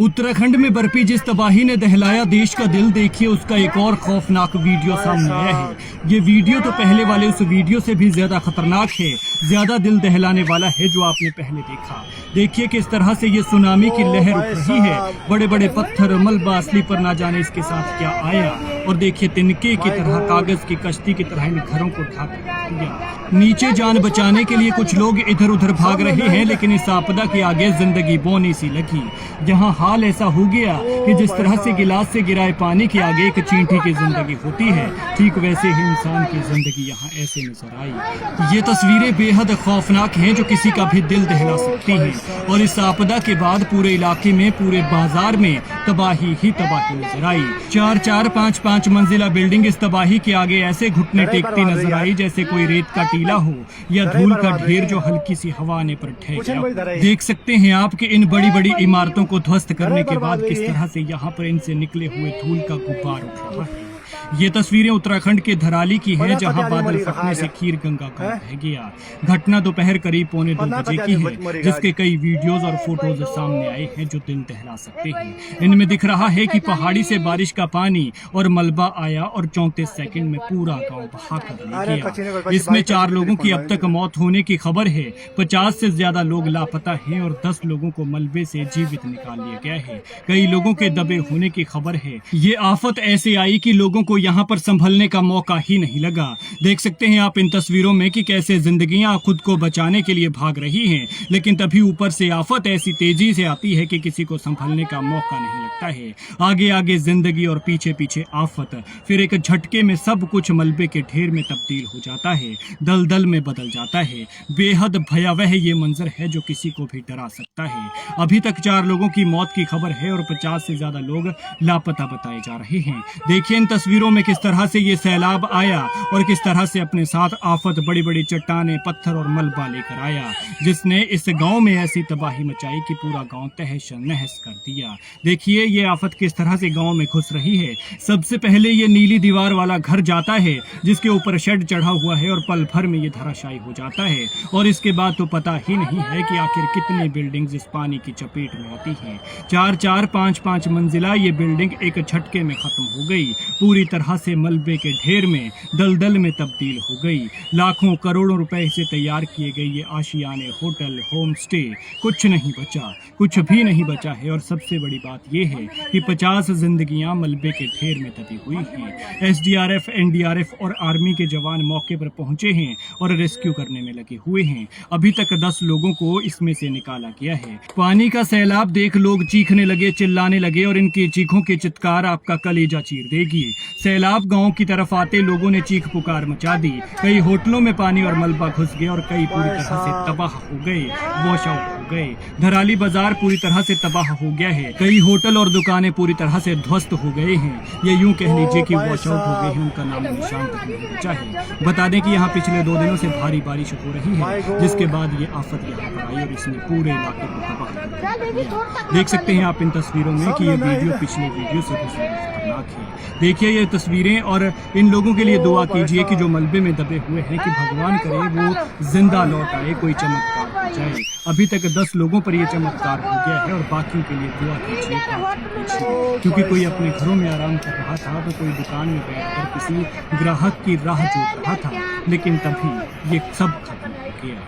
उत्तराखंड में बर्फी जिस तबाही ने दहलाया देश का दिल, देखिए उसका एक और खौफनाक वीडियो सामने आया है। ये वीडियो तो पहले वाले उस वीडियो से भी ज्यादा खतरनाक है, ज्यादा दिल दहलाने वाला है जो आपने पहले देखा। देखिए किस तरह से ये सुनामी की लहर उठ रही है, बड़े बड़े पत्थर, मलबा, असली पर ना जाने इसके साथ क्या आया। और देखिए तिनके की तरह, कागज की कश्ती की तरह इन घरों को ढाक दिया। नीचे जान बचाने के लिए कुछ लोग इधर उधर भाग रहे हैं, लेकिन इस आपदा के आगे जिंदगी बोनी सी लगी। यहाँ हाल ऐसा हो गया कि जिस तरह से गिलास से गिराए पानी के आगे एक चींटी की जिंदगी होती है, ठीक वैसे ही इंसान की जिंदगी यहाँ ऐसे नजर आई। ये तस्वीरें बेहद खौफनाक हैं जो किसी का भी दिल दहला सकती हैं। और इस आपदा के बाद पूरे इलाके में, पूरे बाजार में तबाही ही तबाही नजर आई। 4-4, 5-5 मंजिला बिल्डिंग इस तबाही के आगे ऐसे घुटने टेकती नजर आई जैसे कोई रेत का टीला हो या धूल का ढेर जो हल्की सी हवा आने पर ढह गया। देख सकते हैं आप कि इन बड़ी बड़ी इमारतों को ध्वस्त करने के बाद किस तरह से यहाँ पर इनसे निकले हुए धूल का गुब्बार उठ रहा है। ये तस्वीरें उत्तराखंड के धराली की है, जहां बादल फटने से खीर गंगा का बह गया। घटना दोपहर करीब 1:45 बजे की है, जिसके कई वीडियोस और फोटोज सामने आए हैं जो दिल दहला सकते हैं। इनमें दिख रहा है कि पहाड़ी से बारिश का पानी और मलबा आया और 34 सेकंड में पूरा गांव बहा कर ले गया। इसमें 4 लोगों की अब तक मौत होने की खबर है, 50 से ज्यादा लोग लापता हैं और 10 लोगों को मलबे से जीवित निकाल लिया गया है। कई लोगों के दबे होने की खबर है। ये आफत ऐसे आई कि लोगों को यहाँ पर संभलने का मौका ही नहीं लगा। देख सकते हैं आप इन तस्वीरों में कि कैसे जिंदगियां खुद को बचाने के लिए भाग रही हैं, लेकिन तभी ऊपर से आफत ऐसी तेजी से आती है कि किसी को संभलने का मौका नहीं लगता है। आगे आगे जिंदगी और पीछे पीछे आफत, फिर एक झटके में सब कुछ मलबे के ढेर में तब्दील हो जाता है, दलदल में बदल जाता है। बेहद भयावह ये मंजर है जो किसी को भी डरा सकता है। अभी तक 4 लोगों की मौत की खबर है और 50 से ज्यादा लोग लापता बताए जा रहे हैं। देखिए इन तस्वीरों में किस तरह से ये सैलाब आया और किस तरह से अपने साथ आफत, बड़ी बड़ी चट्टानें, पत्थर और मलबा लेकर आया, जिसने इस गांव में ऐसी तबाही मचाई कि पूरा गांव तहस नहस कर दिया। देखिए ये आफत किस तरह से गांव में घुस रही है। सबसे पहले ये नीली दीवार वाला घर जाता है जिसके ऊपर शेड चढ़ा हुआ है और पल भर में ये धराशायी हो जाता है। और इसके बाद तो पता ही नहीं है कि आखिर कितनी बिल्डिंग्स इस पानी की चपेट में आती हैं। 4-4, 5-5 मंजिला ये बिल्डिंग एक झटके में खत्म हो गई, पूरी तरह से मलबे के ढेर में, दलदल में तब्दील हो गई। लाखों करोड़ों रुपए से तैयार किए गए ये आशियाने, होटल, होम स्टे, कुछ नहीं बचा, कुछ भी नहीं बचा है। और सबसे बड़ी बात यह है कि 50 जिंदगियां मलबे के ढेर में दबी हुई हैं। एसडीआरएफ, एनडीआरएफ और आर्मी के जवान मौके पर पहुंचे हैं और रेस्क्यू करने में लगे हुए हैं। अभी तक 10 लोगों को इसमें से निकाला गया है। पानी का सैलाब देख लोग चीखने लगे, चिल्लाने लगे और इनकी चीखों की चित्कार आपका कलेजा चीर देगी। सैलाब गांव की तरफ आते लोगों ने चीख पुकार मचा दी। कई होटलों में पानी और मलबा घुस गया और कई पूरी तरह से तबाह हो गए, वॉश आउट हो गए। धराली बाजार पूरी तरह से तबाह हो गया है। कई होटल और दुकानें पूरी तरह से ध्वस्त हो गए हैं। ये यूं कह लीजिए कि वॉश आउट हो गए हैं, उनका नाम निशान तक नहीं बचा है। बता दें कि यहाँ पिछले 2 दिनों से भारी बारिश हो रही है, जिसके बाद ये आफत यहाँ पर आई और इसने पूरे इलाके को तबाह कर दिया। देख सकते हैं आप इन तस्वीरों में कि ये वीडियो पिछले वीडियो से भी ज्यादा खतरनाक है। देखिए ये तस्वीरें और इन लोगों के लिए दुआ कीजिए कि जो मलबे में दबे हुए हैं, कि भगवान करे वो जिंदा लौट आए, कोई चमत्कार हो जाए। अभी तक 10 लोगों पर ये चमत्कार हो गया है और बाकियों के लिए दुआ कीजिए, क्योंकि कोई अपने घरों में आराम कर रहा था तो कोई दुकान में बैठकर किसी ग्राहक की राह जोत रहा था, लेकिन तभी ये सब खत्म हो गया।